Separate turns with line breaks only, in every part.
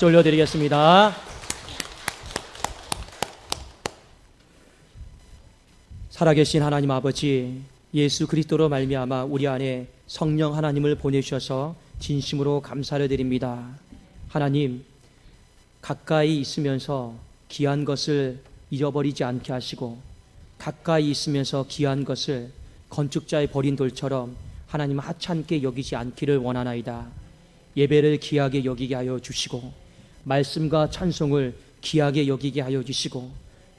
박수 올려드리겠습니다. 살아계신 하나님 아버지, 예수 그리스도로 말미암아 우리 안에 성령 하나님을 보내주셔서 진심으로 감사를 드립니다. 하나님, 가까이 있으면서 귀한 것을 잃어버리지 않게 하시고, 가까이 있으면서 귀한 것을 건축자의 버린 돌처럼 하나님 하찮게 여기지 않기를 원하나이다. 예배를 귀하게 여기게 하여 주시고, 말씀과 찬송을 귀하게 여기게 하여 주시고,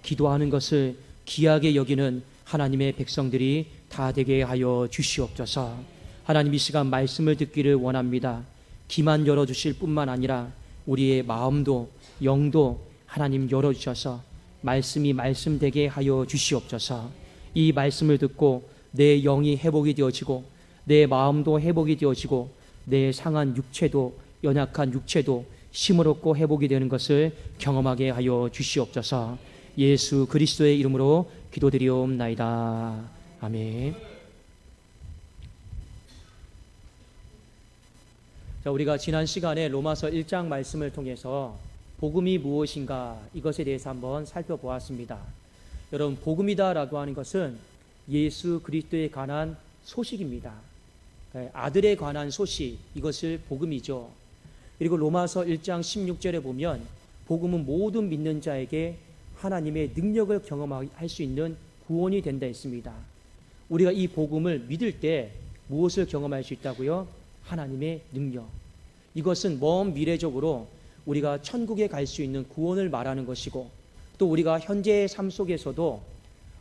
기도하는 것을 귀하게 여기는 하나님의 백성들이 다 되게 하여 주시옵소서. 하나님, 이 시간 말씀을 듣기를 원합니다. 귀만 열어주실 뿐만 아니라 우리의 마음도 영도 하나님 열어주셔서 말씀이 말씀되게 하여 주시옵소서. 이 말씀을 듣고 내 영이 회복이 되어지고, 내 마음도 회복이 되어지고, 내 상한 육체도, 연약한 육체도 힘을 얻고 회복이 되는 것을 경험하게 하여 주시옵소서. 예수 그리스도의 이름으로 기도드리옵나이다. 아멘. 자, 우리가 지난 시간에 로마서 1장 말씀을 통해서 복음이 무엇인가, 이것에 대해서 한번 살펴보았습니다. 여러분, 복음이다라고 하는 것은 예수 그리스도에 관한 소식입니다. 아들에 관한 소식, 이것을 복음이죠. 그리고 로마서 1장 16절에 보면 복음은 모든 믿는 자에게 하나님의 능력을 경험할 수 있는 구원이 된다 했습니다. 우리가 이 복음을 믿을 때 무엇을 경험할 수 있다고요? 하나님의 능력. 이것은 먼 미래적으로 우리가 천국에 갈 수 있는 구원을 말하는 것이고, 또 우리가 현재의 삶 속에서도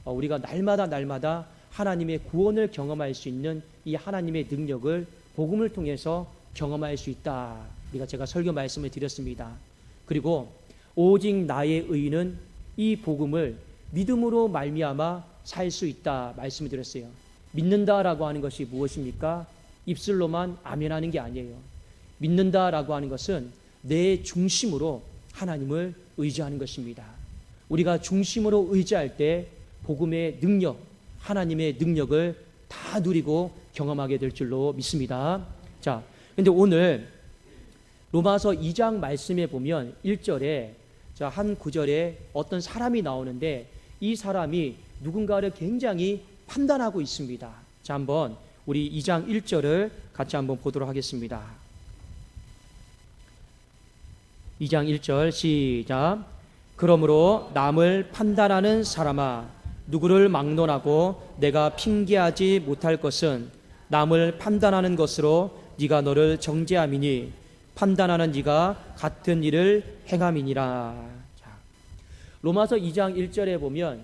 우리가 날마다 하나님의 구원을 경험할 수 있는 이 하나님의 능력을 복음을 통해서 경험할 수 있다. 제가 설교 말씀을 드렸습니다. 그리고 오직 나의 의는 이 복음을 믿음으로 말미암아 살 수 있다 말씀을 드렸어요. 믿는다라고 하는 것이 무엇입니까? 입술로만 아멘하는 게 아니에요. 믿는다라고 하는 것은 내 중심으로 하나님을 의지하는 것입니다. 우리가 중심으로 의지할 때 복음의 능력, 하나님의 능력을 다 누리고 경험하게 될 줄로 믿습니다. 자, 근데 오늘 로마서 2장 말씀에 보면 1절에 한 구절에 어떤 사람이 나오는데, 이 사람이 누군가를 굉장히 판단하고 있습니다. 자, 한번 우리 2장 1절을 같이 한번 보도록 하겠습니다. 2장 1절 시작. 그러므로 남을 판단하는 사람아, 누구를 막론하고 내가 핑계하지 못할 것은 남을 판단하는 것으로 네가 너를 정죄함이니 판단하는 네가 같은 일을 행함이니라. 자, 로마서 2장 1절에 보면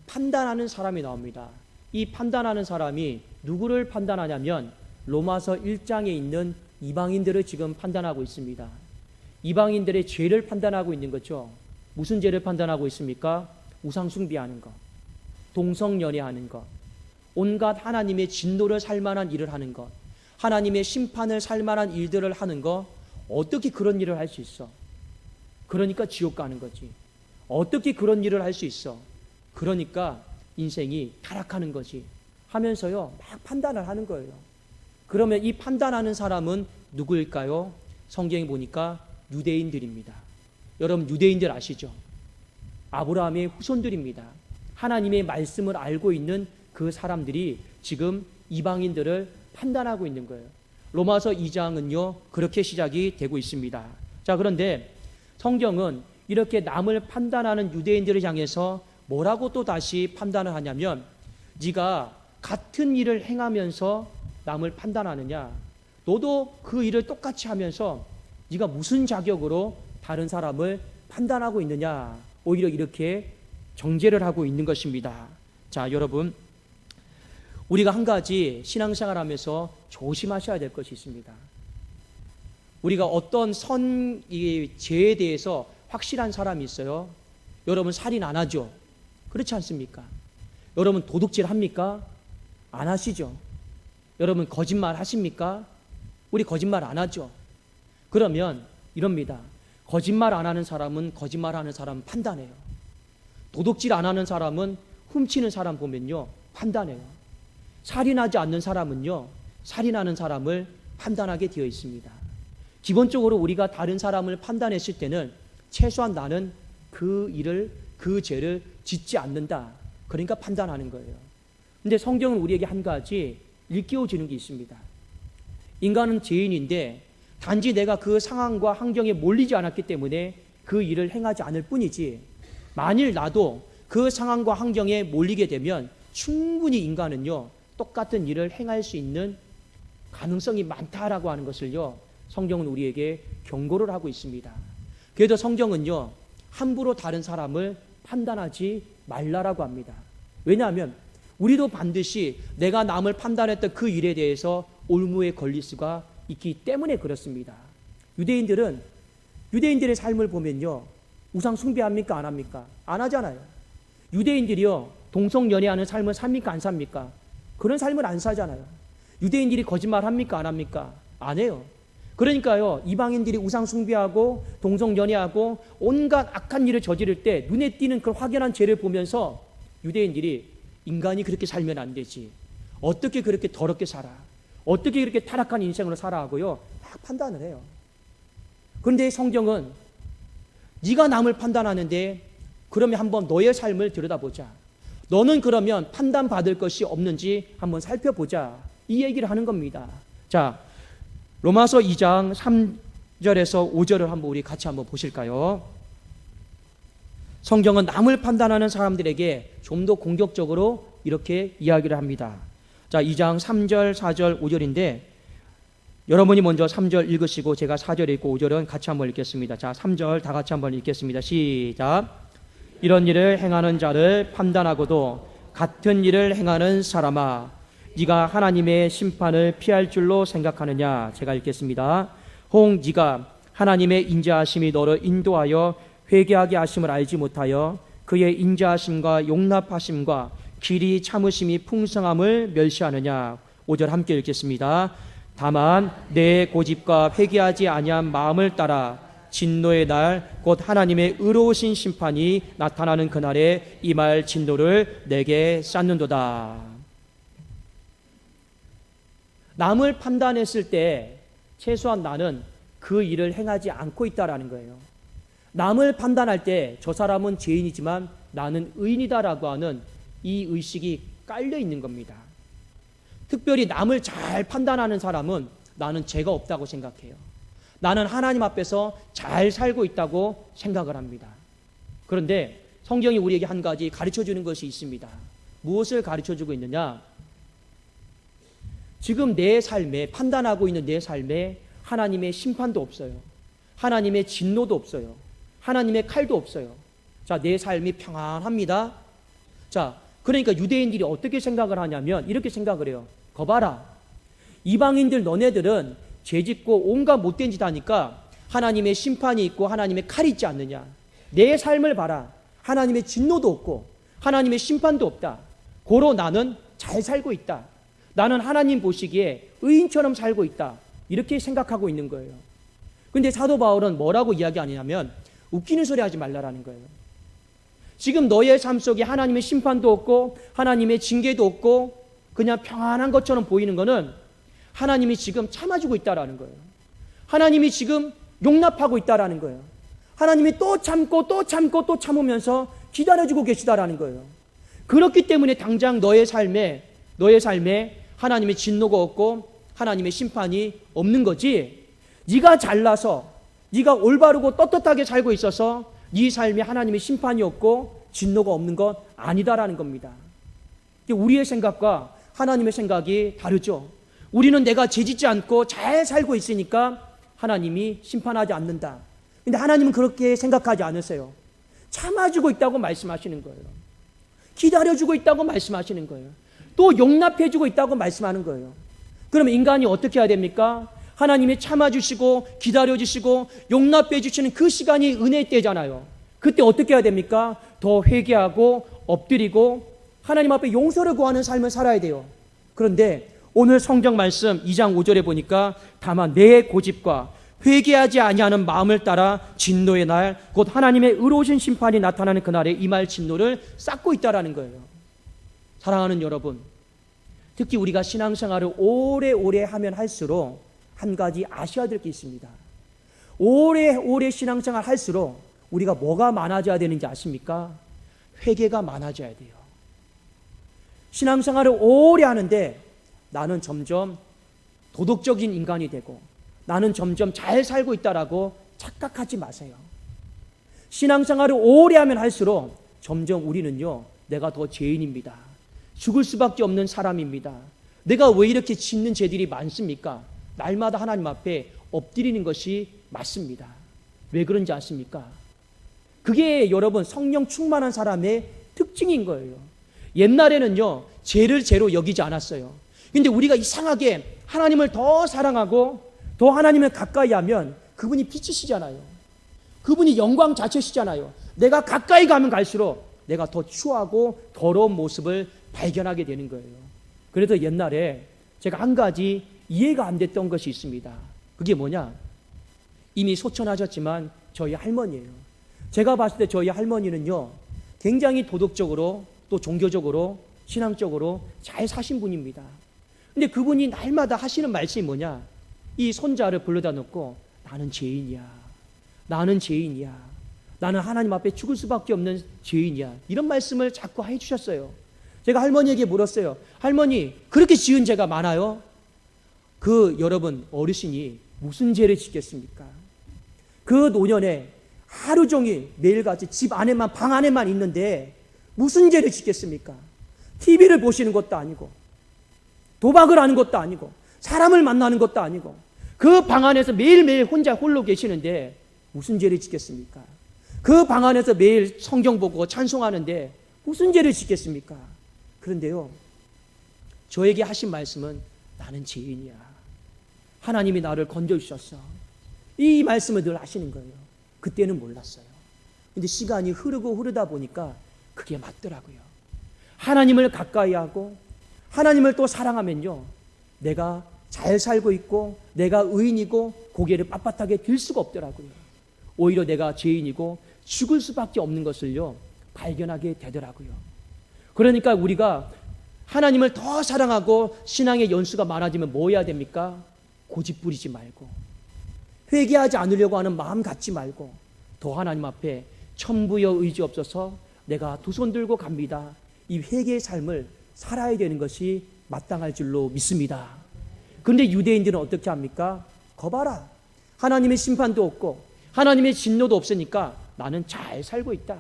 판단하는 사람이 나옵니다. 이 판단하는 사람이 누구를 판단하냐면 로마서 1장에 있는 이방인들을 지금 판단하고 있습니다. 이방인들의 죄를 판단하고 있는 거죠. 무슨 죄를 판단하고 있습니까? 우상 숭배하는 것, 동성연애하는 것, 온갖 하나님의 진노를 살 만한 일을 하는 것, 하나님의 심판을 살 만한 일들을 하는 것. 어떻게 그런 일을 할 수 있어? 그러니까 지옥 가는 거지. 어떻게 그런 일을 할 수 있어? 그러니까 인생이 타락하는 거지 하면서요, 막 판단을 하는 거예요. 그러면 이 판단하는 사람은 누구일까요? 성경에 보니까 유대인들입니다. 여러분, 유대인들 아시죠? 아브라함의 후손들입니다. 하나님의 말씀을 알고 있는 그 사람들이 지금 이방인들을 판단하고 있는 거예요. 로마서 2장은요 그렇게 시작이 되고 있습니다. 자, 그런데 성경은 이렇게 남을 판단하는 유대인들을 향해서 뭐라고 또 다시 판단을 하냐면, 네가 같은 일을 행하면서 남을 판단하느냐, 너도 그 일을 똑같이 하면서 네가 무슨 자격으로 다른 사람을 판단하고 있느냐, 오히려 이렇게 정죄를 하고 있는 것입니다. 자, 여러분, 우리가 한 가지 신앙생활하면서 조심하셔야 될 것이 있습니다. 우리가 어떤 죄에 대해서 확실한 사람이 있어요. 여러분, 살인 안 하죠? 그렇지 않습니까? 여러분, 도둑질 합니까? 안 하시죠? 여러분, 거짓말 하십니까? 우리 거짓말 안 하죠? 그러면 이럽니다. 거짓말 안 하는 사람은 거짓말하는 사람 판단해요. 도둑질 안 하는 사람은 훔치는 사람 보면요 판단해요. 살인하지 않는 사람은요 살인하는 사람을 판단하게 되어 있습니다. 기본적으로 우리가 다른 사람을 판단했을 때는 최소한 나는 그 일을, 그 죄를 짓지 않는다. 그러니까 판단하는 거예요. 근데 성경은 우리에게 한 가지 일깨워주는 게 있습니다. 인간은 죄인인데 단지 내가 그 상황과 환경에 몰리지 않았기 때문에 그 일을 행하지 않을 뿐이지, 만일 나도 그 상황과 환경에 몰리게 되면 충분히 인간은요 똑같은 일을 행할 수 있는 가능성이 많다라고 하는 것을요 성경은 우리에게 경고를 하고 있습니다. 그래도 성경은요 함부로 다른 사람을 판단하지 말라라고 합니다. 왜냐하면 우리도 반드시 내가 남을 판단했던 그 일에 대해서 올무에 걸릴 수가 있기 때문에 그렇습니다. 유대인들의 삶을 보면요 우상 숭배합니까? 안 합니까? 안 하잖아요. 유대인들이요 동성연애하는 삶을 삽니까? 안 삽니까? 그런 삶을 안 사잖아요. 유대인들이 거짓말 합니까? 안 합니까? 안 해요. 그러니까요 이방인들이 우상 숭배하고 동성연애하고 온갖 악한 일을 저지를 때 눈에 띄는 그 확연한 죄를 보면서 유대인들이 인간이 그렇게 살면 안 되지, 어떻게 그렇게 더럽게 살아, 어떻게 그렇게 타락한 인생으로 살아 하고요 막 판단을 해요. 그런데 성경은 네가 남을 판단하는데 그러면 한번 너의 삶을 들여다보자. 너는 그러면 판단받을 것이 없는지 한번 살펴보자. 이 얘기를 하는 겁니다. 자, 로마서 2장 3절에서 5절을 한번 우리 같이 한번 보실까요? 성경은 남을 판단하는 사람들에게 좀 더 공격적으로 이렇게 이야기를 합니다. 자, 2장 3절, 4절, 5절인데 여러분이 먼저 3절 읽으시고 제가 4절 읽고 5절은 같이 한번 읽겠습니다. 자, 3절 다 같이 한번 읽겠습니다. 시작. 이런 일을 행하는 자를 판단하고도 같은 일을 행하는 사람아, 네가 하나님의 심판을 피할 줄로 생각하느냐. 제가 읽겠습니다. 혹 네가 하나님의 인자하심이 너를 인도하여 회개하게 하심을 알지 못하여 그의 인자하심과 용납하심과 길이 참으심이 풍성함을 멸시하느냐. 5절 함께 읽겠습니다. 다만 내 고집과 회개하지 아니한 마음을 따라 진노의 날 곧 하나님의 의로우신 심판이 나타나는 그날에 임할 진노를 내게 쌓는도다. 남을 판단했을 때 최소한 나는 그 일을 행하지 않고 있다라는 거예요. 남을 판단할 때 저 사람은 죄인이지만 나는 의인이다라고 하는 이 의식이 깔려 있는 겁니다. 특별히 남을 잘 판단하는 사람은 나는 죄가 없다고 생각해요. 나는 하나님 앞에서 잘 살고 있다고 생각을 합니다. 그런데 성경이 우리에게 한 가지 가르쳐주는 것이 있습니다. 무엇을 가르쳐주고 있느냐? 지금 내 삶에, 판단하고 있는 내 삶에 하나님의 심판도 없어요. 하나님의 진노도 없어요. 하나님의 칼도 없어요. 자, 내 삶이 평안합니다. 자, 그러니까 유대인들이 어떻게 생각을 하냐면 이렇게 생각을 해요. 거봐라, 이방인들 너네들은 죄짓고 온갖 못된 짓 하니까 하나님의 심판이 있고 하나님의 칼이 있지 않느냐. 내 삶을 봐라. 하나님의 진노도 없고 하나님의 심판도 없다. 고로 나는 잘 살고 있다. 나는 하나님 보시기에 의인처럼 살고 있다. 이렇게 생각하고 있는 거예요. 근데 사도 바울은 뭐라고 이야기하냐면 웃기는 소리 하지 말라라는 거예요. 지금 너의 삶 속에 하나님의 심판도 없고 하나님의 징계도 없고 그냥 평안한 것처럼 보이는 거는 하나님이 지금 참아주고 있다라는 거예요. 하나님이 지금 용납하고 있다라는 거예요. 하나님이 또 참고 또 참고 또 참으면서 기다려주고 계시다라는 거예요. 그렇기 때문에 당장 너의 삶에 하나님의 진노가 없고 하나님의 심판이 없는 거지. 네가 잘나서 네가 올바르고 떳떳하게 살고 있어서 네 삶에 하나님의 심판이 없고 진노가 없는 건 아니다라는 겁니다. 우리의 생각과 하나님의 생각이 다르죠. 우리는 내가 죄짓지 않고 잘 살고 있으니까 하나님이 심판하지 않는다. 근데 하나님은 그렇게 생각하지 않으세요. 참아주고 있다고 말씀하시는 거예요. 기다려주고 있다고 말씀하시는 거예요. 또 용납해주고 있다고 말씀하는 거예요. 그럼 인간이 어떻게 해야 됩니까? 하나님이 참아주시고 기다려주시고 용납해주시는 그 시간이 은혜의 때잖아요. 그때 어떻게 해야 됩니까? 더 회개하고 엎드리고 하나님 앞에 용서를 구하는 삶을 살아야 돼요. 그런데 오늘 성경 말씀 2장 5절에 보니까 다만 내 고집과 회개하지 아니하는 마음을 따라 진노의 날 곧 하나님의 의로우신 심판이 나타나는 그날에 임할 진노를 쌓고 있다라는 거예요. 사랑하는 여러분, 특히 우리가 신앙생활을 오래오래 하면 할수록 한 가지 아셔야 될 게 있습니다. 오래 신앙생활 할수록 우리가 뭐가 많아져야 되는지 아십니까? 회개가 많아져야 돼요. 신앙생활을 오래 하는데 나는 점점 도덕적인 인간이 되고 나는 점점 잘 살고 있다라고 착각하지 마세요. 신앙생활을 오래 하면 할수록 점점 우리는요, 내가 더 죄인입니다. 죽을 수밖에 없는 사람입니다. 내가 왜 이렇게 짓는 죄들이 많습니까? 날마다 하나님 앞에 엎드리는 것이 맞습니다. 왜 그런지 아십니까? 그게 여러분 성령 충만한 사람의 특징인 거예요. 옛날에는요, 죄를 죄로 여기지 않았어요. 근데 우리가 이상하게 하나님을 더 사랑하고 더 하나님을 가까이 하면 그분이 빛이시잖아요. 그분이 영광 자체시잖아요. 내가 가까이 가면 갈수록 내가 더 추하고 더러운 모습을 발견하게 되는 거예요. 그래도 옛날에 제가 한 가지 이해가 안 됐던 것이 있습니다. 그게 뭐냐? 이미 소천하셨지만 저희 할머니예요. 제가 봤을 때 저희 할머니는요, 굉장히 도덕적으로 또 종교적으로 신앙적으로 잘 사신 분입니다. 근데 그분이 날마다 하시는 말씀이 뭐냐? 이 손자를 불러다 놓고 나는 죄인이야. 나는 죄인이야. 나는 하나님 앞에 죽을 수밖에 없는 죄인이야. 이런 말씀을 자꾸 해주셨어요. 제가 할머니에게 물었어요. 할머니, 그렇게 지은 죄가 많아요? 여러분 어르신이 무슨 죄를 짓겠습니까? 그 노년에 하루 종일 매일같이 집 안에만 방 안에만 있는데 무슨 죄를 짓겠습니까? TV를 보시는 것도 아니고 도박을 하는 것도 아니고 사람을 만나는 것도 아니고 그 방 안에서 매일매일 혼자 홀로 계시는데 무슨 죄를 짓겠습니까? 그 방 안에서 매일 성경 보고 찬송하는데 무슨 죄를 짓겠습니까? 그런데요, 저에게 하신 말씀은 나는 죄인이야. 하나님이 나를 건져주셨어. 이 말씀을 늘 하시는 거예요. 그때는 몰랐어요. 근데 시간이 흐르다 보니까 그게 맞더라고요. 하나님을 가까이 하고 하나님을 또 사랑하면요, 내가 잘 살고 있고 내가 의인이고 고개를 빳빳하게 들 수가 없더라고요. 오히려 내가 죄인이고 죽을 수밖에 없는 것을요, 발견하게 되더라고요. 그러니까 우리가 하나님을 더 사랑하고 신앙의 연수가 많아지면 뭐 해야 됩니까? 고집 부리지 말고 회개하지 않으려고 하는 마음 갖지 말고 더 하나님 앞에 천부여 의지없어서 내가 두 손 들고 갑니다. 이 회개의 삶을 살아야 되는 것이 마땅할 줄로 믿습니다. 그런데 유대인들은 어떻게 합니까? 거봐라. 하나님의 심판도 없고 하나님의 진노도 없으니까 나는 잘 살고 있다.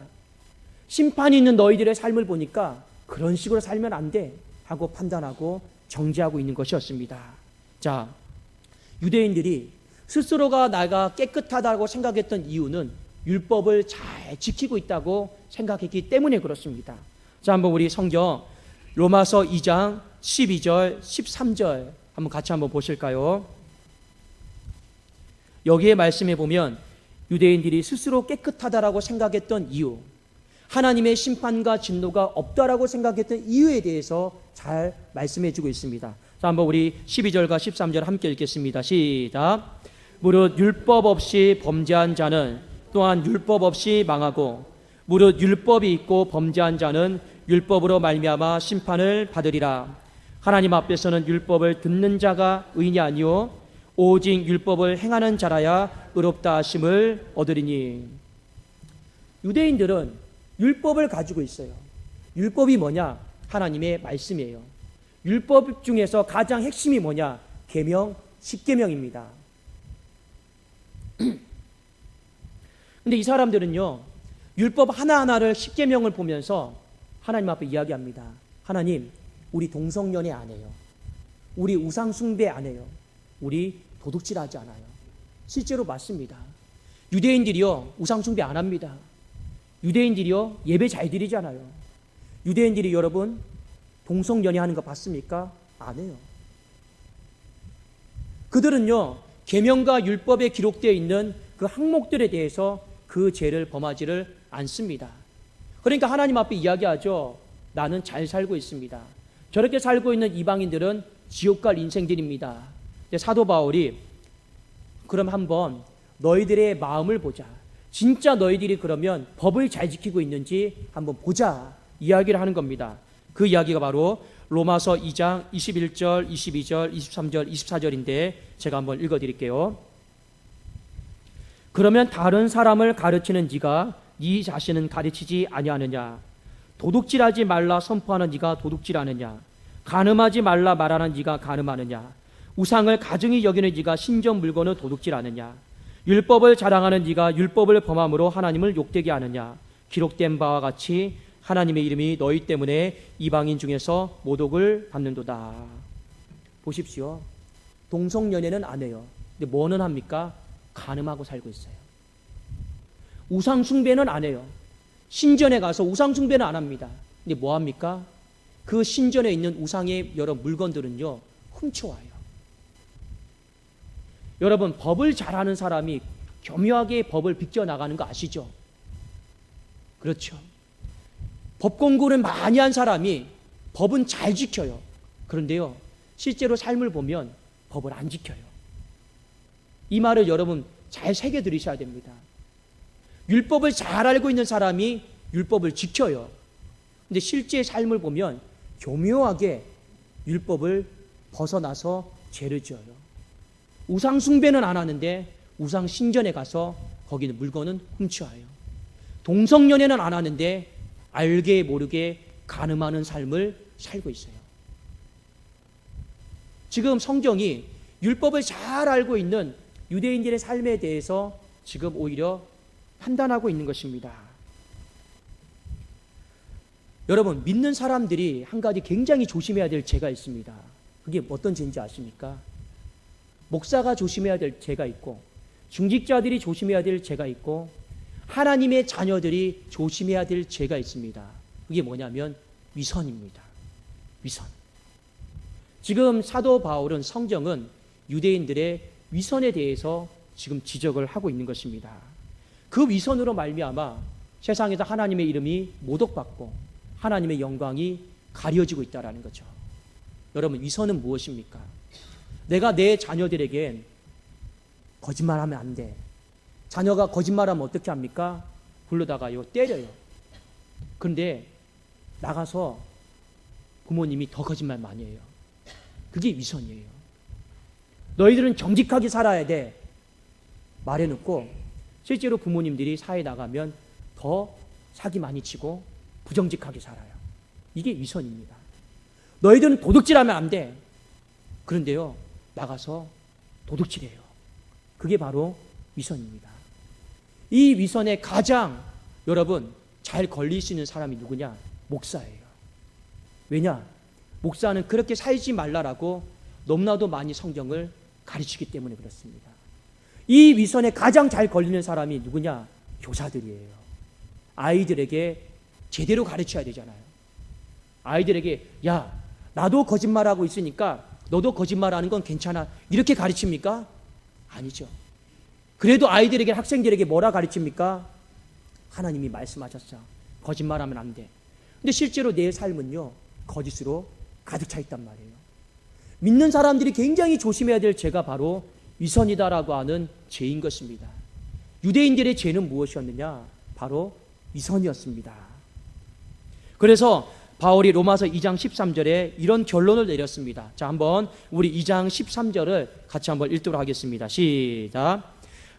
심판이 있는 너희들의 삶을 보니까 그런 식으로 살면 안 돼 하고 판단하고 정죄하고 있는 것이었습니다. 자, 유대인들이 스스로가 나가 깨끗하다고 생각했던 이유는 율법을 잘 지키고 있다고 생각했기 때문에 그렇습니다. 자, 한번 우리 성경 로마서 2장 12절 13절 한번 같이 한번 보실까요? 여기에 말씀해 보면 유대인들이 스스로 깨끗하다라고 생각했던 이유, 하나님의 심판과 진노가 없다라고 생각했던 이유에 대해서 잘 말씀해 주고 있습니다. 자, 한번 우리 12절과 13절 함께 읽겠습니다. 시작. 무릇 율법 없이 범죄한 자는 또한 율법 없이 망하고 무릇 율법이 있고 범죄한 자는 율법으로 말미암아 심판을 받으리라. 하나님 앞에서는 율법을 듣는 자가 의인이 아니요 오직 율법을 행하는 자라야 의롭다 하심을 얻으리니. 유대인들은 율법을 가지고 있어요. 율법이 뭐냐? 하나님의 말씀이에요. 율법 중에서 가장 핵심이 뭐냐? 계명, 십계명입니다. 근데 이 사람들은요, 율법 하나하나를 십계명을 보면서 하나님 앞에 이야기합니다. 하나님, 우리 동성연애 안 해요. 우리 우상 숭배 안 해요. 우리 도둑질하지 않아요. 실제로 맞습니다. 유대인들이요, 우상 숭배 안 합니다. 유대인들이요, 예배 잘 드리잖아요. 유대인들이 여러분 동성연애 하는 거 봤습니까? 안 해요. 그들은요, 계명과 율법에 기록되어 있는 그 항목들에 대해서 그 죄를 범하지를 않습니다. 그러니까 하나님 앞에 이야기하죠. 나는 잘 살고 있습니다. 저렇게 살고 있는 이방인들은 지옥 갈 인생들입니다. 사도 바울이 그럼 한번 너희들의 마음을 보자. 진짜 너희들이 그러면 법을 잘 지키고 있는지 한번 보자. 이야기를 하는 겁니다. 그 이야기가 바로 로마서 2장 21절, 22절, 23절, 24절인데 제가 한번 읽어드릴게요. 그러면 다른 사람을 가르치는 네가 네 자신은 가르치지 아니하느냐? 도둑질하지 말라 선포하는 네가 도둑질하느냐? 간음하지 말라 말하는 네가 간음하느냐? 우상을 가증히 여기는 네가 신전 물건을 도둑질하느냐? 율법을 자랑하는 네가 율법을 범함으로 하나님을 욕되게 하느냐? 기록된 바와 같이 하나님의 이름이 너희 때문에 이방인 중에서 모독을 받는도다. 보십시오. 동성연애는 안 해요. 근데 뭐는 합니까? 간음하고 살고 있어요. 우상 숭배는 안 해요. 신전에 가서 우상 숭배는 안 합니다. 근데 뭐 합니까? 그 신전에 있는 우상의 여러 물건들은요, 훔쳐와요. 여러분, 법을 잘하는 사람이 교묘하게 법을 비껴나가는 거 아시죠? 그렇죠. 법 공부를 많이 한 사람이 법은 잘 지켜요. 그런데요, 실제로 삶을 보면 법을 안 지켜요. 이 말을 여러분 잘 새겨 들으셔야 됩니다. 율법을 잘 알고 있는 사람이 율법을 지켜요. 근데 실제 삶을 보면 교묘하게 율법을 벗어나서 죄를 지어요. 우상 숭배는 안 하는데 우상 신전에 가서 거기는 물건은 훔쳐와요. 동성연애는 안 하는데 알게 모르게 간음하는 삶을 살고 있어요. 지금 성경이 율법을 잘 알고 있는 유대인들의 삶에 대해서 지금 오히려 판단하고 있는 것입니다. 여러분, 믿는 사람들이 한 가지 굉장히 조심해야 될 죄가 있습니다. 그게 어떤 죄인지 아십니까? 목사가 조심해야 될 죄가 있고, 중직자들이 조심해야 될 죄가 있고, 하나님의 자녀들이 조심해야 될 죄가 있습니다. 그게 뭐냐면 위선입니다. 위선. 지금 사도 바울은, 성경은 유대인들의 위선에 대해서 지금 지적을 하고 있는 것입니다. 그 위선으로 말미암아 세상에서 하나님의 이름이 모독받고 하나님의 영광이 가려지고 있다는 거죠. 여러분, 위선은 무엇입니까? 내가 내 자녀들에겐 거짓말하면 안 돼. 자녀가 거짓말하면 어떻게 합니까? 불러다가요, 때려요. 그런데 나가서 부모님이 더 거짓말 많이 해요. 그게 위선이에요. 너희들은 정직하게 살아야 돼. 말해놓고 실제로 부모님들이 사회에 나가면 더 사기 많이 치고 부정직하게 살아요. 이게 위선입니다. 너희들은 도둑질하면 안 돼. 그런데요, 나가서 도둑질해요. 그게 바로 위선입니다. 이 위선에 가장 여러분 잘 걸릴 수 있는 사람이 누구냐? 목사예요. 왜냐? 목사는 그렇게 살지 말라라고 너무나도 많이 성경을 가르치기 때문에 그렇습니다. 이 위선에 가장 잘 걸리는 사람이 누구냐? 교사들이에요. 아이들에게 제대로 가르쳐야 되잖아요. 아이들에게 야, 나도 거짓말하고 있으니까 너도 거짓말하는 건 괜찮아. 이렇게 가르칩니까? 아니죠. 그래도 아이들에게, 학생들에게 뭐라 가르칩니까? 하나님이 말씀하셨어. 거짓말하면 안 돼. 근데 실제로 내 삶은요, 거짓으로 가득 차 있단 말이에요. 믿는 사람들이 굉장히 조심해야 될 죄가 바로 위선이다라고 하는 죄인 것입니다. 유대인들의 죄는 무엇이었느냐? 바로 위선이었습니다. 그래서 바울이 로마서 2장 13절에 이런 결론을 내렸습니다. 자, 한번 우리 2장 13절을 같이 한번 읽도록 하겠습니다. 시작.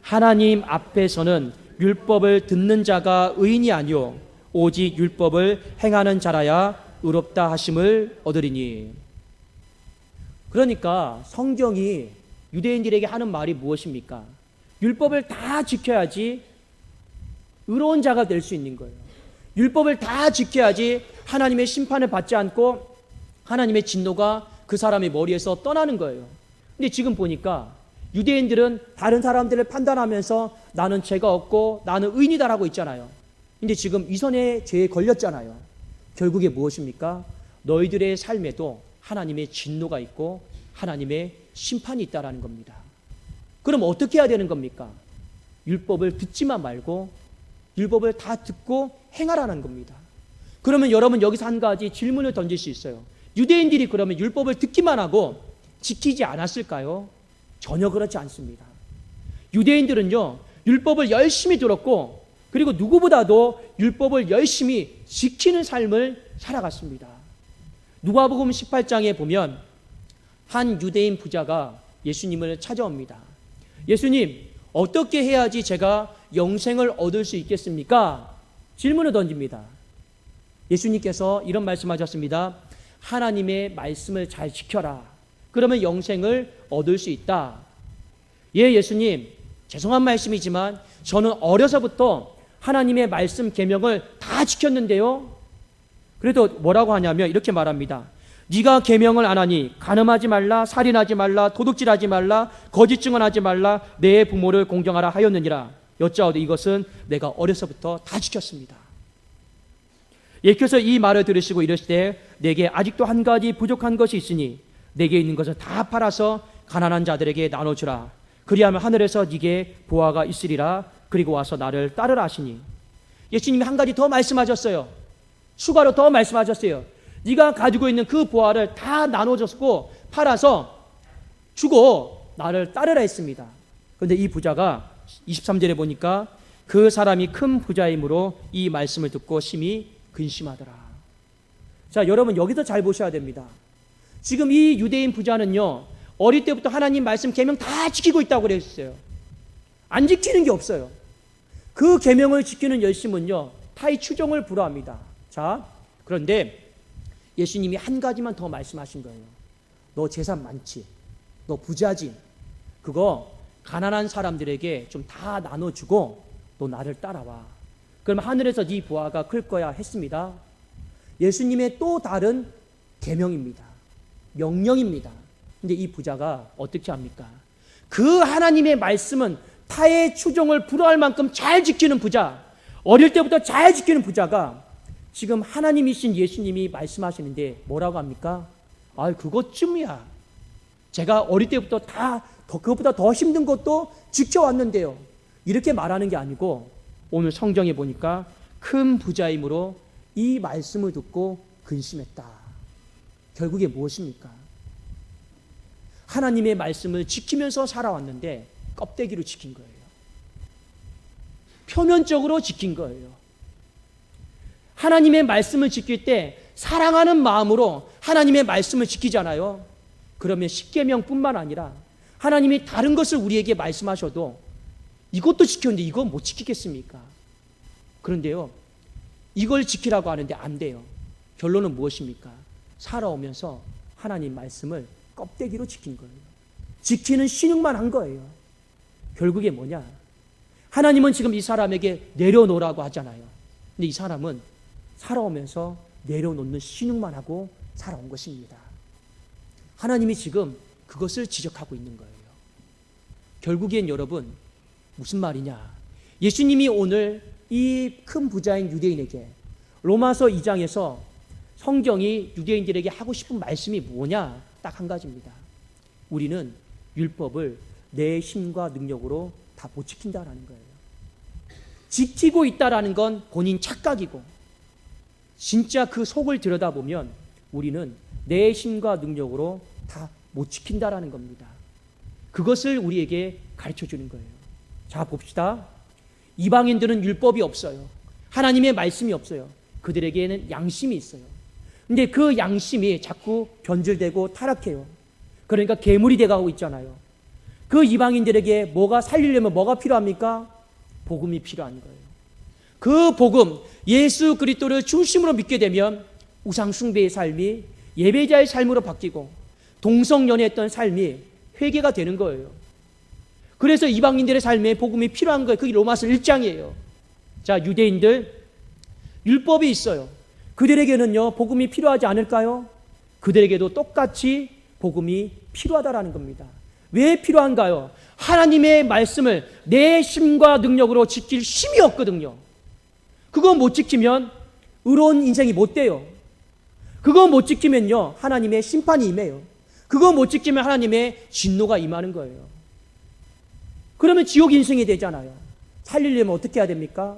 하나님 앞에서는 율법을 듣는 자가 의인이 아니요 오직 율법을 행하는 자라야 의롭다 하심을 얻으리니. 그러니까 성경이 유대인들에게 하는 말이 무엇입니까? 율법을 다 지켜야지 의로운 자가 될 수 있는 거예요. 율법을 다 지켜야지 하나님의 심판을 받지 않고 하나님의 진노가 그 사람의 머리에서 떠나는 거예요. 근데 지금 보니까 유대인들은 다른 사람들을 판단하면서 나는 죄가 없고 나는 의인이다라고 있잖아요. 근데 지금 위선의 죄에 걸렸잖아요. 결국에 무엇입니까? 너희들의 삶에도 하나님의 진노가 있고 하나님의 심판이 있다라는 겁니다. 그럼 어떻게 해야 되는 겁니까? 율법을 듣지만 말고 율법을 다 듣고 행하라는 겁니다. 그러면 여러분 여기서 한 가지 질문을 던질 수 있어요. 유대인들이 그러면 율법을 듣기만 하고 지키지 않았을까요? 전혀 그렇지 않습니다. 유대인들은요, 율법을 열심히 들었고 그리고 누구보다도 율법을 열심히 지키는 삶을 살아갔습니다. 누가복음 18장에 보면 한 유대인 부자가 예수님을 찾아옵니다. 예수님, 어떻게 해야지 제가 영생을 얻을 수 있겠습니까? 질문을 던집니다. 예수님께서 이런 말씀하셨습니다. 하나님의 말씀을 잘 지켜라. 그러면 영생을 얻을 수 있다. 예, 예수님, 죄송한 말씀이지만 저는 어려서부터 하나님의 말씀 계명을 다 지켰는데요. 그래도 뭐라고 하냐면 이렇게 말합니다. 네가 계명을 안 하니 간음하지 말라, 살인하지 말라, 도둑질하지 말라, 거짓 증언하지 말라, 내 부모를 공경하라 하였느니라. 여짜오되 이것은 내가 어려서부터 다 지켰습니다. 예수께서 이 말을 들으시고 이르시되 내게 아직도 한 가지 부족한 것이 있으니 내게 있는 것을 다 팔아서 가난한 자들에게 나눠주라. 그리하면 하늘에서 네게 보화가 있으리라. 그리고 와서 나를 따르라 하시니, 예수님이 한 가지 더 말씀하셨어요. 추가로 더 말씀하셨어요. 네가 가지고 있는 그 보화를 다 나눠줬고 팔아서 주고 나를 따르라 했습니다. 그런데 이 부자가 23절에 보니까 그 사람이 큰 부자이므로 이 말씀을 듣고 심히 근심하더라. 자, 여러분 여기서 잘 보셔야 됩니다. 지금 이 유대인 부자는요, 어릴 때부터 하나님 말씀 계명 다 지키고 있다고 그랬어요. 안 지키는 게 없어요. 그 계명을 지키는 열심은요, 타의 추종을 불허합니다. 자, 그런데 예수님이 한 가지만 더 말씀하신 거예요. 너 재산 많지? 너 부자지? 그거 가난한 사람들에게 좀 다 나눠주고 너 나를 따라와. 그럼 하늘에서 네 보화가 클 거야 했습니다. 예수님의 또 다른 계명입니다. 명령입니다. 근데 이 부자가 어떻게 합니까? 그 하나님의 말씀은 타의 추종을 불허할 만큼 잘 지키는 부자, 어릴 때부터 잘 지키는 부자가 지금 하나님이신 예수님이 말씀하시는데 뭐라고 합니까? 아, 그것쯤이야. 제가 어릴 때부터 그것보다 더 힘든 것도 지켜왔는데요. 이렇게 말하는 게 아니고 오늘 성경에 보니까 큰 부자이므로 이 말씀을 듣고 근심했다. 결국에 무엇입니까? 하나님의 말씀을 지키면서 살아왔는데 껍데기로 지킨 거예요. 표면적으로 지킨 거예요. 하나님의 말씀을 지킬 때 사랑하는 마음으로 하나님의 말씀을 지키잖아요. 그러면 십계명뿐만 아니라 하나님이 다른 것을 우리에게 말씀하셔도 이것도 지켰는데 이거 못 지키겠습니까? 그런데요, 이걸 지키라고 하는데 안 돼요. 결론은 무엇입니까? 살아오면서 하나님 말씀을 껍데기로 지킨 거예요. 지키는 신용만 한 거예요. 결국에 뭐냐? 하나님은 지금 이 사람에게 내려놓으라고 하잖아요. 근데 이 사람은 살아오면서 내려놓는 신용만 하고 살아온 것입니다. 하나님이 지금 그것을 지적하고 있는 거예요. 결국엔 여러분, 무슨 말이냐? 예수님이 오늘 이 큰 부자인 유대인에게 로마서 2장에서 성경이 유대인들에게 하고 싶은 말씀이 뭐냐? 딱 한 가지입니다. 우리는 율법을 내 힘과 능력으로 다 못 지킨다라는 거예요. 지키고 있다라는 건 본인 착각이고, 진짜 그 속을 들여다보면 우리는 내 힘과 능력으로 다 못 지킨다라는 겁니다. 그것을 우리에게 가르쳐 주는 거예요. 자, 봅시다. 이방인들은 율법이 없어요. 하나님의 말씀이 없어요. 그들에게는 양심이 있어요. 근데 그 양심이 자꾸 변질되고 타락해요. 그러니까 괴물이 돼가고 있잖아요. 그 이방인들에게 뭐가 살리려면 뭐가 필요합니까? 복음이 필요한 거예요. 그 복음, 예수 그리스도를 중심으로 믿게 되면 우상 숭배의 삶이 예배자의 삶으로 바뀌고 동성연애했던 삶이 회개가 되는 거예요. 그래서 이방인들의 삶에 복음이 필요한 거예요. 그게 로마서 1장이에요. 자, 유대인들 율법이 있어요. 그들에게는요, 복음이 필요하지 않을까요? 그들에게도 똑같이 복음이 필요하다라는 겁니다. 왜 필요한가요? 하나님의 말씀을 내 힘과 능력으로 지킬 힘이 없거든요. 그거 못 지키면 의로운 인생이 못 돼요. 그거 못 지키면요, 하나님의 심판이 임해요. 그거 못 지키면 하나님의 진노가 임하는 거예요. 그러면 지옥 인생이 되잖아요. 살리려면 어떻게 해야 됩니까?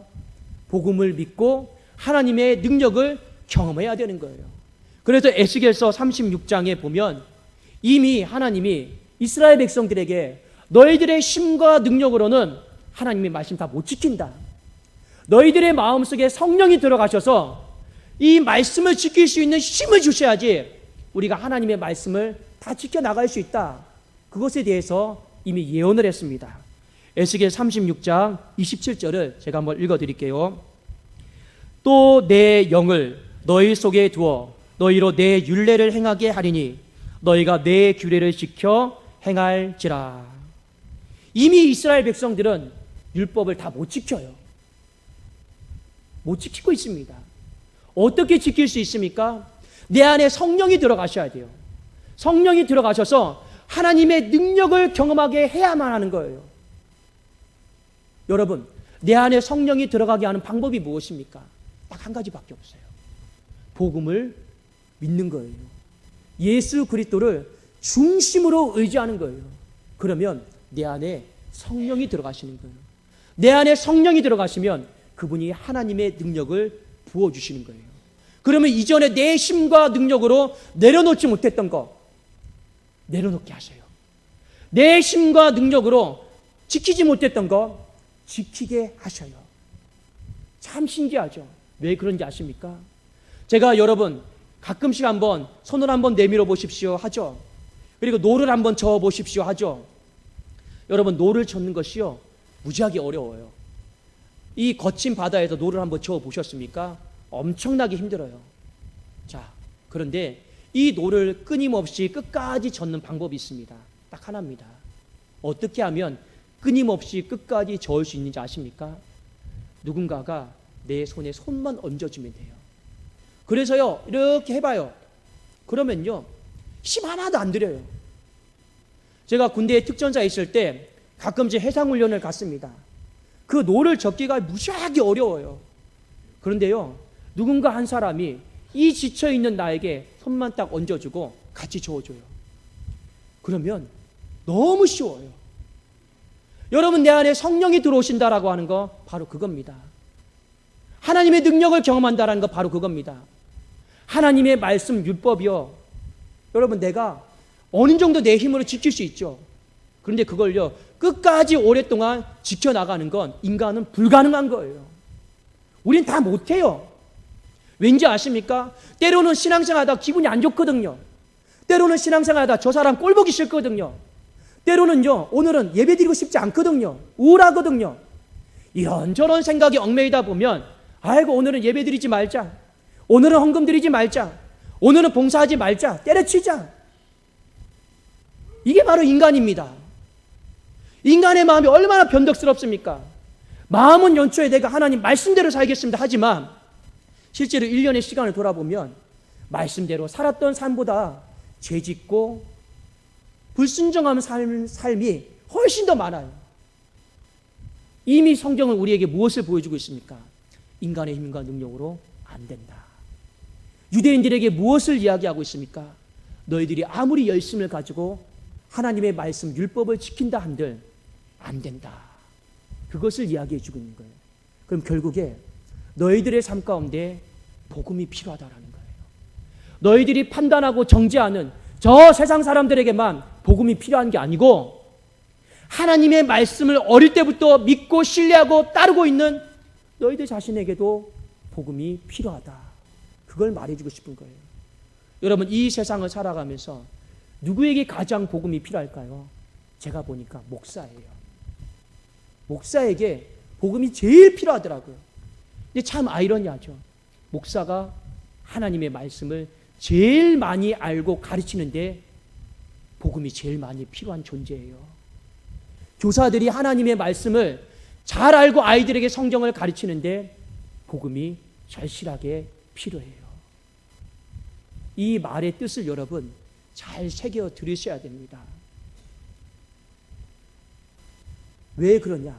복음을 믿고 하나님의 능력을 경험해야 되는 거예요. 그래서 에스겔서 36장에 보면 이미 하나님이 이스라엘 백성들에게 너희들의 힘과 능력으로는 하나님의 말씀 다 못 지킨다. 너희들의 마음속에 성령이 들어가셔서 이 말씀을 지킬 수 있는 힘을 주셔야지 우리가 하나님의 말씀을 다 지켜나갈 수 있다. 그것에 대해서 이미 예언을 했습니다. 에스겔 36장 27절을 제가 한번 읽어드릴게요. 또 내 영을 너희 속에 두어 너희로 내 율례를 행하게 하리니 너희가 내 규례를 지켜 행할지라. 이미 이스라엘 백성들은 율법을 다 못 지켜요. 못 지키고 있습니다. 어떻게 지킬 수 있습니까? 내 안에 성령이 들어가셔야 돼요. 성령이 들어가셔서 하나님의 능력을 경험하게 해야만 하는 거예요. 여러분, 내 안에 성령이 들어가게 하는 방법이 무엇입니까? 딱 한 가지밖에 없어요. 복음을 믿는 거예요. 예수 그리스도를 중심으로 의지하는 거예요. 그러면 내 안에 성령이 들어가시는 거예요. 내 안에 성령이 들어가시면 그분이 하나님의 능력을 부어주시는 거예요. 그러면 이전에 내 힘과 능력으로 내려놓지 못했던 거 내려놓게 하세요. 내 힘과 능력으로 지키지 못했던 거 지키게 하셔요. 참 신기하죠. 왜 그런지 아십니까? 제가 여러분 가끔씩 한번 손을 한번 내밀어 보십시오 하죠. 그리고 노를 한번 저어 보십시오 하죠. 여러분 노를 젓는 것이요 무지하게 어려워요. 이 거친 바다에서 노를 한번 저어 보셨습니까? 엄청나게 힘들어요. 자, 그런데 이 노를 끊임없이 끝까지 젓는 방법이 있습니다. 딱 하나입니다. 어떻게 하면 끊임없이 끝까지 저을 수 있는지 아십니까? 누군가가 내 손에 손만 얹어주면 돼요. 그래서요 이렇게 해봐요. 그러면요 힘 하나도 안 들여요. 제가 군대에 특전사에 있을 때 가끔씩 해상훈련을 갔습니다. 그 노를 젓기가 무지하게 어려워요. 그런데요 누군가 한 사람이 이 지쳐있는 나에게 손만 딱 얹어주고 같이 저어줘요. 그러면 너무 쉬워요. 여러분 내 안에 성령이 들어오신다라고 하는 거 바로 그겁니다. 하나님의 능력을 경험한다라는 거 바로 그겁니다. 하나님의 말씀 율법이요. 여러분 내가 어느 정도 내 힘으로 지킬 수 있죠. 그런데 그걸요 끝까지 오랫동안 지켜나가는 건 인간은 불가능한 거예요. 우린 다 못해요. 왠지 아십니까? 때로는 신앙생활하다 기분이 안 좋거든요. 때로는 신앙생활하다 저 사람 꼴 보기 싫거든요. 때로는요 오늘은 예배드리고 싶지 않거든요. 우울하거든요. 이런저런 생각이 얽매이다 보면 아이고 오늘은 예배드리지 말자, 오늘은 헌금 드리지 말자, 오늘은 봉사하지 말자, 때려치자. 이게 바로 인간입니다. 인간의 마음이 얼마나 변덕스럽습니까? 마음은 연초에 내가 하나님 말씀대로 살겠습니다 하지만 실제로 1년의 시간을 돌아보면 말씀대로 살았던 삶보다 죄짓고 불순종한 삶이 훨씬 더 많아요. 이미 성경은 우리에게 무엇을 보여주고 있습니까? 인간의 힘과 능력으로 안 된다. 유대인들에게 무엇을 이야기하고 있습니까? 너희들이 아무리 열심을 가지고 하나님의 말씀 율법을 지킨다 한들 안 된다. 그것을 이야기해 주고 있는 거예요. 그럼 결국에 너희들의 삶 가운데 복음이 필요하다라는 거예요. 너희들이 판단하고 정죄하는 저 세상 사람들에게만 복음이 필요한 게 아니고 하나님의 말씀을 어릴 때부터 믿고 신뢰하고 따르고 있는 너희들 자신에게도 복음이 필요하다. 그걸 말해주고 싶은 거예요. 여러분 이 세상을 살아가면서 누구에게 가장 복음이 필요할까요? 제가 보니까 목사예요. 목사에게 복음이 제일 필요하더라고요. 근데 참 아이러니하죠. 목사가 하나님의 말씀을 제일 많이 알고 가르치는데 복음이 제일 많이 필요한 존재예요. 교사들이 하나님의 말씀을 잘 알고 아이들에게 성경을 가르치는데 복음이 절실하게 필요해요. 이 말의 뜻을 여러분 잘 새겨 들으셔야 됩니다. 왜 그러냐?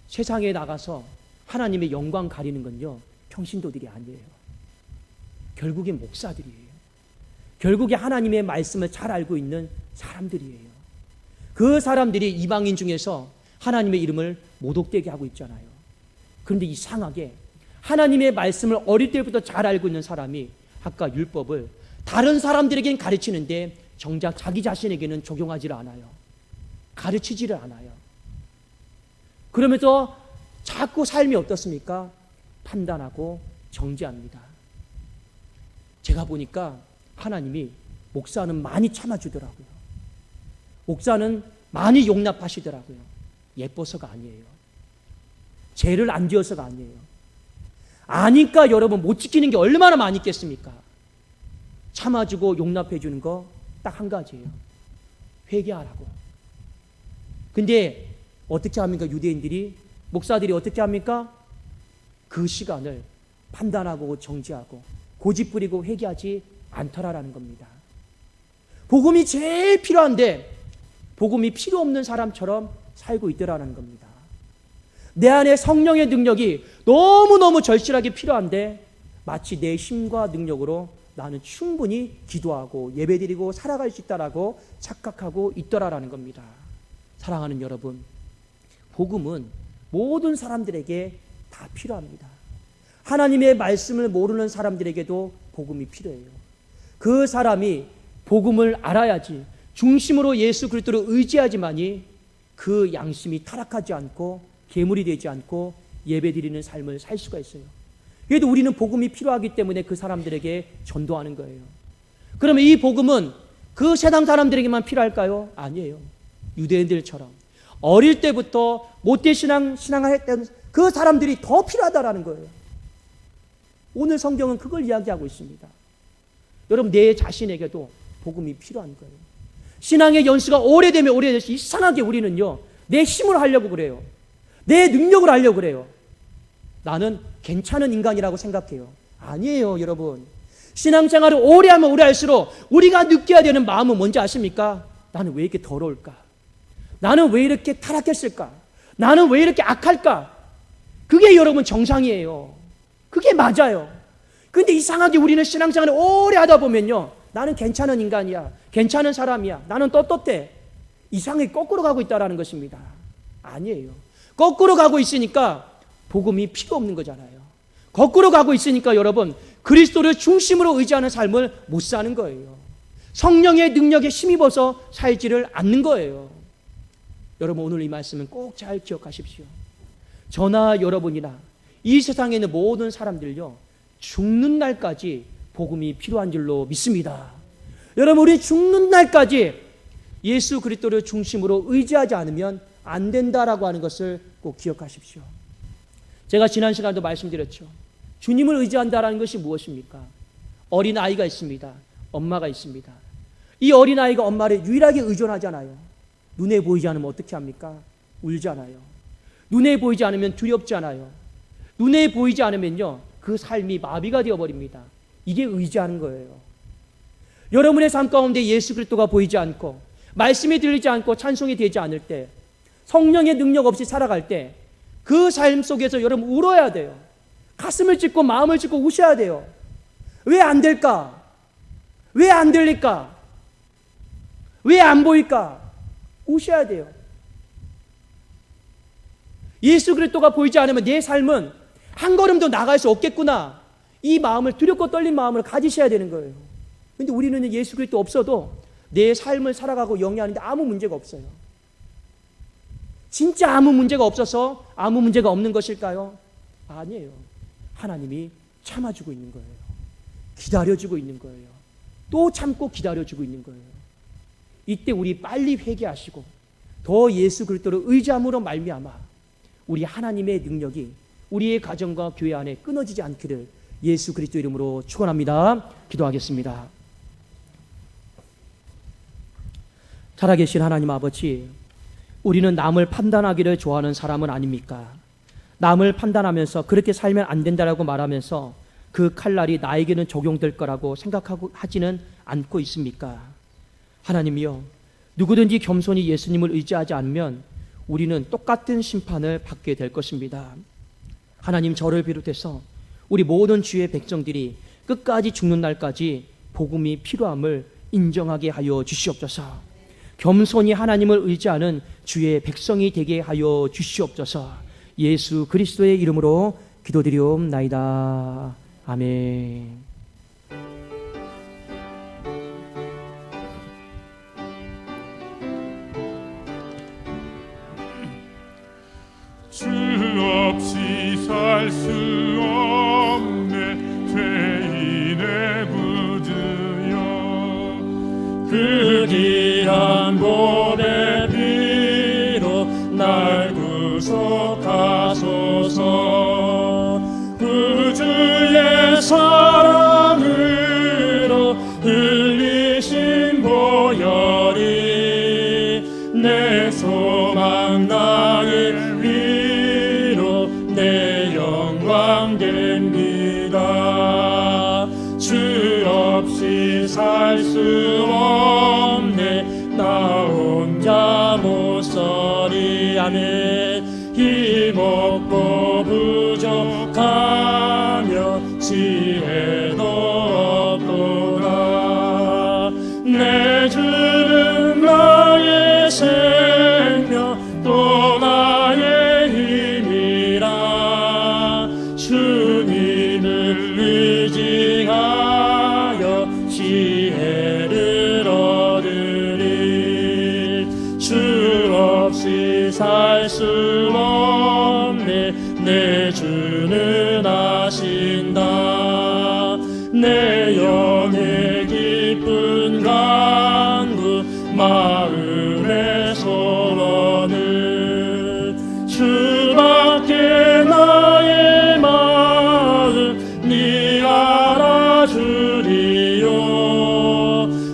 세상에 나가서 하나님의 영광 가리는 건요 평신도들이 아니에요. 결국엔 목사들이에요. 결국에 하나님의 말씀을 잘 알고 있는 사람들이에요. 그 사람들이 이방인 중에서 하나님의 이름을 모독되게 하고 있잖아요. 그런데 이상하게 하나님의 말씀을 어릴 때부터 잘 알고 있는 사람이 아까 율법을 다른 사람들에게는 가르치는데 정작 자기 자신에게는 적용하지를 않아요. 가르치지를 않아요. 그러면서 자꾸 삶이 어떻습니까? 판단하고 정죄합니다. 제가 보니까 하나님이 목사는 많이 참아주더라고요. 목사는 많이 용납하시더라고요. 예뻐서가 아니에요. 죄를 안 지어서가 아니에요. 아니까 여러분 못 지키는 게 얼마나 많이 있겠습니까? 참아주고 용납해 주는 거 딱 한 가지예요. 회개하라고. 근데 어떻게 합니까? 유대인들이, 목사들이 어떻게 합니까? 그 시간을 판단하고 정지하고 고집부리고 회개하지 않더라라는 겁니다. 복음이 제일 필요한데 복음이 필요 없는 사람처럼 살고 있더라는 겁니다. 내 안에 성령의 능력이 너무너무 절실하게 필요한데 마치 내 힘과 능력으로 나는 충분히 기도하고 예배드리고 살아갈 수 있다라고 착각하고 있더라라는 겁니다. 사랑하는 여러분, 복음은 모든 사람들에게 다 필요합니다. 하나님의 말씀을 모르는 사람들에게도 복음이 필요해요. 그 사람이 복음을 알아야지, 중심으로 예수 그리스도를 의지하지만이 그 양심이 타락하지 않고 괴물이 되지 않고 예배드리는 삶을 살 수가 있어요. 그래도 우리는 복음이 필요하기 때문에 그 사람들에게 전도하는 거예요. 그러면 이 복음은 그 세상 사람들에게만 필요할까요? 아니에요. 유대인들처럼 어릴 때부터 못된 신앙을 했던 그 사람들이 더 필요하다라는 거예요. 오늘 성경은 그걸 이야기하고 있습니다. 여러분, 내 자신에게도 복음이 필요한 거예요. 신앙의 연수가 오래되면 오래될수록 이상하게 우리는요, 내 힘으로 하려고 그래요. 내 능력으로 하려고 그래요. 나는 괜찮은 인간이라고 생각해요. 아니에요, 여러분. 신앙생활을 오래 하면 오래 할수록 우리가 느껴야 되는 마음은 뭔지 아십니까? 나는 왜 이렇게 더러울까? 나는 왜 이렇게 타락했을까? 나는 왜 이렇게 악할까? 그게 여러분 정상이에요. 그게 맞아요. 근데 이상하게 우리는 신앙생활을 오래 하다 보면요, 나는 괜찮은 인간이야, 괜찮은 사람이야, 나는 떳떳해, 이상하게 거꾸로 가고 있다는 것입니다. 아니에요. 거꾸로 가고 있으니까 복음이 필요 없는 거잖아요. 거꾸로 가고 있으니까 여러분, 그리스도를 중심으로 의지하는 삶을 못 사는 거예요. 성령의 능력에 힘입어서 살지를 않는 거예요. 여러분, 오늘 이 말씀은 꼭 잘 기억하십시오. 저나 여러분이나 이 세상에 있는 모든 사람들요, 죽는 날까지 복음이 필요한 줄로 믿습니다. 여러분, 우리 죽는 날까지 예수 그리스도를 중심으로 의지하지 않으면 안 된다라고 하는 것을 꼭 기억하십시오. 제가 지난 시간에도 말씀드렸죠. 주님을 의지한다라는 것이 무엇입니까? 어린아이가 있습니다. 엄마가 있습니다. 이 어린아이가 엄마를 유일하게 의존하잖아요. 눈에 보이지 않으면 어떻게 합니까? 울잖아요. 눈에 보이지 않으면 두렵잖아요. 눈에 보이지 않으면요, 그 삶이 마비가 되어버립니다. 이게 의지하는 거예요. 여러분의 삶 가운데 예수 그리스도가 보이지 않고 말씀이 들리지 않고 찬송이 되지 않을 때, 성령의 능력 없이 살아갈 때 그 삶 속에서 여러분 울어야 돼요. 가슴을 찢고 마음을 찢고 우셔야 돼요. 왜 안 될까? 왜 안 들릴까? 왜 안 보일까? 우셔야 돼요. 예수 그리스도가 보이지 않으면 내 삶은 한 걸음도 나갈 수 없겠구나, 이 마음을, 두렵고 떨린 마음을 가지셔야 되는 거예요. 그런데 우리는 예수 그리스도 없어도 내 삶을 살아가고 영위하는데 아무 문제가 없어요. 진짜 아무 문제가 없어서 아무 문제가 없는 것일까요? 아니에요. 하나님이 참아주고 있는 거예요. 기다려주고 있는 거예요. 또 참고 기다려주고 있는 거예요. 이때 우리 빨리 회개하시고 더 예수 그리스도를 의지함으로 말미암아 우리 하나님의 능력이 우리의 가정과 교회 안에 끊어지지 않기를 예수 그리스도 이름으로 축원합니다. 기도하겠습니다. 살아계신 하나님 아버지, 우리는 남을 판단하기를 좋아하는 사람은 아닙니까? 남을 판단하면서 그렇게 살면 안 된다라고 말하면서 그 칼날이 나에게는 적용될 거라고 생각하고 하지는 않고 있습니까? 하나님이여, 누구든지 겸손히 예수님을 의지하지 않으면 우리는 똑같은 심판을 받게 될 것입니다. 하나님, 저를 비롯해서 우리 모든 주의 백성들이 끝까지 죽는 날까지 복음이 필요함을 인정하게 하여 주시옵소서. 겸손히 하나님을 의지하는 주의 백성이 되게 하여 주시옵소서. 예수 그리스도의 이름으로 기도드리옵나이다. 아멘.
주 없이 살 수 없네 죄인의 구주여, 그 귀한 보배 피로 날
내 영광 됩니다. 주 없이 살 수 없네. 나 혼자 못 서리. 아멘. 힘없고 부족하며 지혜도 없도다. 내 주는 나의 생명 또 나의 힘이라. 주님을 의지하여 지혜를 얻으리. 주 없이 살 수 없네. 내 주는 아신다. 내 영의 기쁜 간구 마음의 소원은 주밖에 나의 마음 네 알아주리요.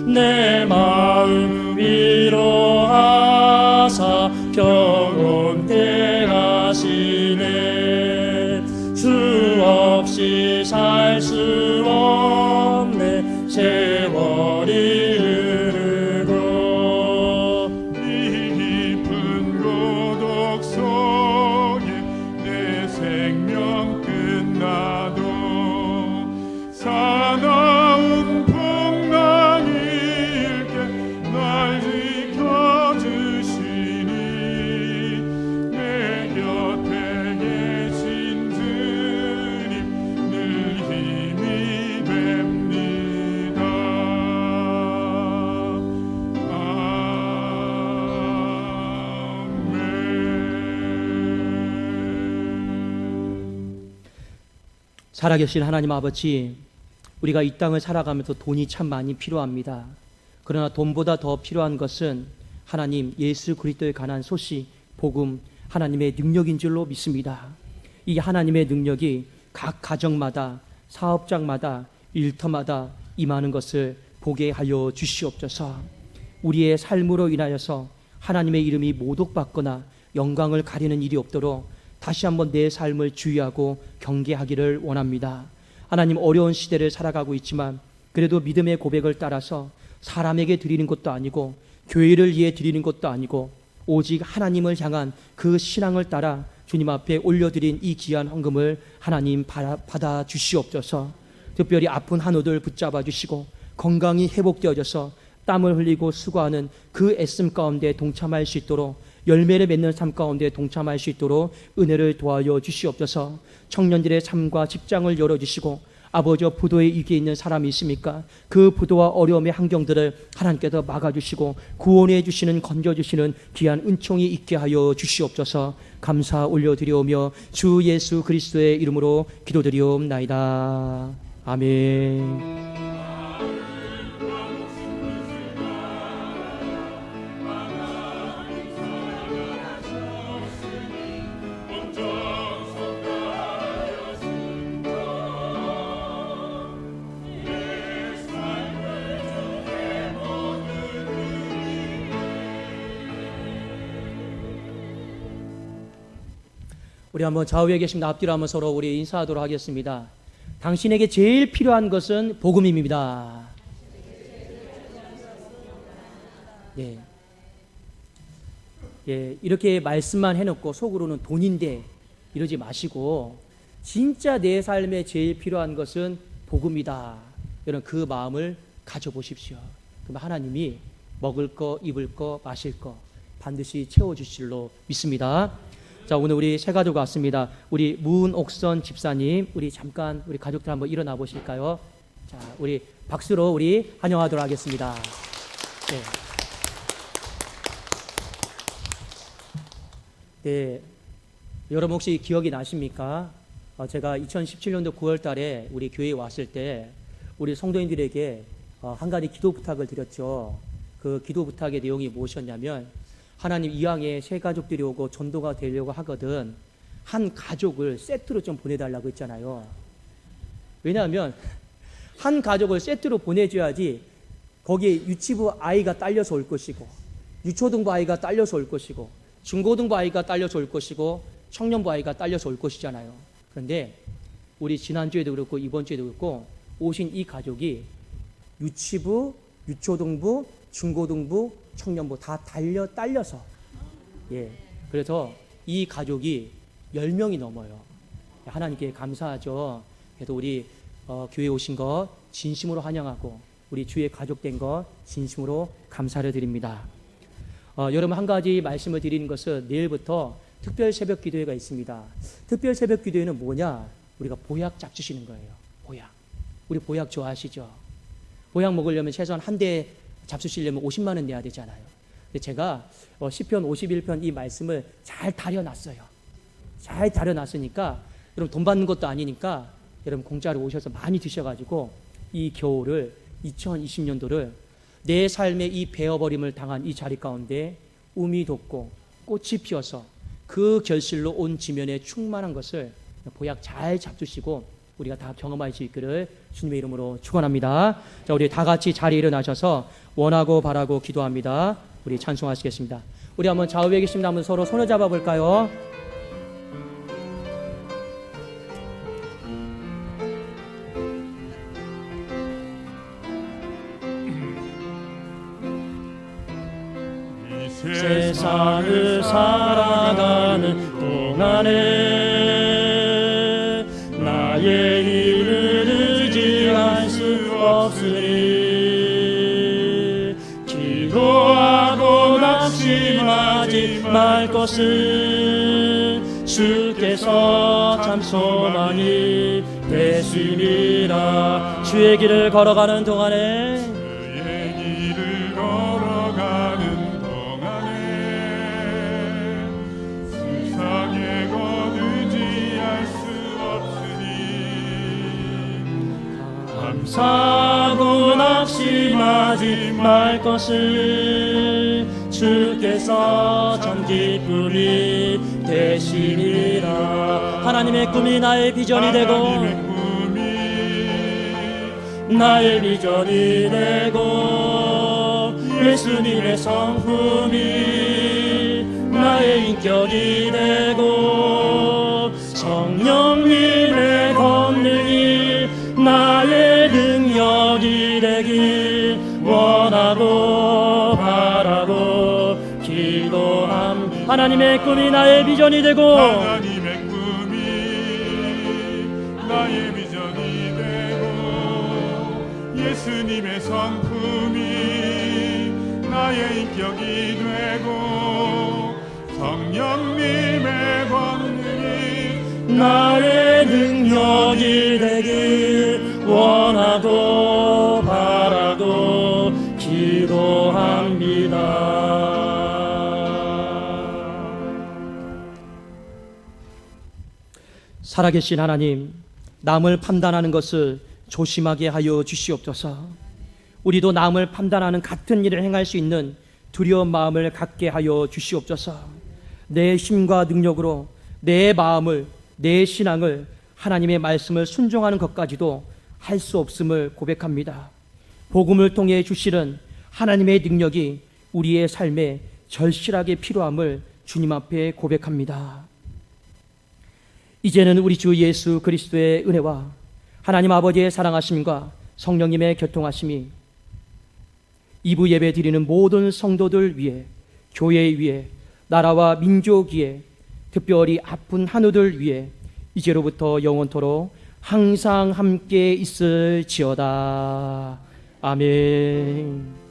내 마음 위로하사 평온케 하시네. 주 없이 살 수 없네. 세월이 흐르고
이 깊은 고독 속에 내 생명 끝나도 사나운 풍랑일게 날 지켜주시니 내 곁에 계신 주님 늘 힘이 됩니다. 아멘.
살아계신 하나님 아버지, 우리가 이 땅을 살아가면서 돈이 참 많이 필요합니다. 그러나 돈보다 더 필요한 것은 하나님 예수 그리스도에 관한 소식, 복음, 하나님의 능력인 줄로 믿습니다. 이 하나님의 능력이 각 가정마다, 사업장마다, 일터마다 임하는 것을 보게 하여 주시옵소서. 우리의 삶으로 인하여서 하나님의 이름이 모독받거나 영광을 가리는 일이 없도록 다시 한번 내 삶을 주의하고 경계하기를 원합니다. 하나님, 어려운 시대를 살아가고 있지만 그래도 믿음의 고백을 따라서 사람에게 드리는 것도 아니고 교회를 위해 드리는 것도 아니고 오직 하나님을 향한 그 신앙을 따라 주님 앞에 올려드린 이 귀한 헌금을 하나님 받아 주시옵소서. 특별히 아픈 한우들 붙잡아 주시고 건강이 회복되어져서 땀을 흘리고 수고하는 그 애씀 가운데 동참할 수 있도록, 열매를 맺는 삶 가운데 동참할 수 있도록 은혜를 도와여 주시옵소서. 청년들의 삶과 직장을 열어주시고, 아버지 부도에 위기에 있는 사람이 있습니까? 그 부도와 어려움의 환경들을 하나님께서 막아주시고 구원해 주시는, 건져주시는 귀한 은총이 있게 하여 주시옵소서. 감사 올려드리오며 주 예수 그리스도의 이름으로 기도드리옵나이다. 아멘. 우리 한번 좌우에 계신 앞뒤로 한번 서로 우리 인사하도록 하겠습니다. 당신에게 제일 필요한 것은 복음입니다. 예. 예, 이렇게 말씀만 해놓고 속으로는 돈인데 이러지 마시고 진짜 내 삶에 제일 필요한 것은 복음이다, 이런 그 마음을 가져보십시오. 그럼 하나님이 먹을 거, 입을 거, 마실 거 반드시 채워주실 줄로 믿습니다. 자, 오늘 우리 세 가족 왔습니다. 우리 문옥선 집사님, 우리 잠깐 우리 가족들 한번 일어나 보실까요? 자, 우리 박수로 우리 환영하도록 하겠습니다. 네. 네. 여러분 혹시 기억이 나십니까? 제가 2017년도 9월 달에 우리 교회에 왔을 때 우리 성도인들에게 한 가지 기도 부탁을 드렸죠. 그 기도 부탁의 내용이 무엇이었냐면, 하나님, 이왕에 새 가족들이 오고 전도가 되려고 하거든 한 가족을 세트로 좀 보내달라고 했잖아요. 왜냐하면 한 가족을 세트로 보내줘야지 거기에 유치부 아이가 딸려서 올 것이고, 유초등부 아이가 딸려서 올 것이고, 중고등부 아이가 딸려서 올 것이고, 청년부 아이가 딸려서 올 것이잖아요. 그런데 우리 지난주에도 그렇고 이번 주에도 그렇고 오신 이 가족이 유치부, 유초등부, 중고등부, 청년부 다 딸려서 그래서 이 가족이 10명이 넘어요. 하나님께 감사하죠. 그래도 우리 교회에 오신 거 진심으로 환영하고 우리 주의 가족 된 거 진심으로 감사를 드립니다. 여러분, 한 가지 말씀을 드리는 것은 내일부터 특별 새벽 기도회가 있습니다. 특별 새벽 기도회는 뭐냐? 우리가 보약 잡수시는 거예요. 보약. 우리 보약 좋아하시죠? 보약 먹으려면 최소한 한 대 잡수시려면 50만 원 내야 되잖아요. 근데 제가 시편 51편 이 말씀을 잘 다려놨어요. 잘 다려놨으니까 여러분 돈 받는 것도 아니니까 여러분 공짜로 오셔서 많이 드셔가지고 이 겨울을 2020년도를 내 삶의 이 베어버림을 당한 이 자리 가운데 움이 돋고 꽃이 피어서 그 결실로 온 지면에 충만한 것을 보약 잘 잡수시고 우리가 다 경험할 수 있기를 주님의 이름으로 축원합니다. 자, 우리 다 같이 자리에 일어나셔서 원하고 바라고 기도합니다. 우리 찬송하시겠습니다. 우리 한번 좌우에 계십니다. 한번 서로 손을 잡아 볼까요?
세상을 살아가는 동안에 나의 힘을 의지할 수 없으니 기도하고 낙심하지 말 것은 주께서 참 소망이 되시니라. 주의 길을 걸어가는 동안에
그의 길을 걸어가는 동안에 세상에 것 의지할 수 없으니
감사하고 낙심하지 말 것을 주께서 참 기쁨이 되시리라. 하나님의 꿈이 나의 비전이 되고
하나님의 꿈이
나의 비전이 되고 예수님의 성품이 나의 인격이 되고 성령님의 권능이 나의 능력이 되길 원하고 바라고 기도함. 하나님의 꿈이 나의 비전이 되고
하나님의 꿈이 나의 비전이 되고 예수님의 성품이 나의 인격이 되고 성령님의 권능이
나의 능력이 되길 원하고 바라고 기도합니다.
살아계신 하나님, 남을 판단하는 것을 조심하게 하여 주시옵소서. 우리도 남을 판단하는 같은 일을 행할 수 있는 두려운 마음을 갖게 하여 주시옵소서. 내 힘과 능력으로 내 마음을, 내 신앙을 하나님의 말씀을 순종하는 것까지도 할 수 없음을 고백합니다. 복음을 통해 주시는 하나님의 능력이 우리의 삶에 절실하게 필요함을 주님 앞에 고백합니다. 이제는 우리 주 예수 그리스도의 은혜와 하나님 아버지의 사랑하심과 성령님의 교통하심이 2부 예배 드리는 모든 성도들 위해, 교회 위에, 나라와 민족 위에, 특별히 아픈 한우들 위해 이제로부터 영원토록 항상 함께 있을지어다. 아멘.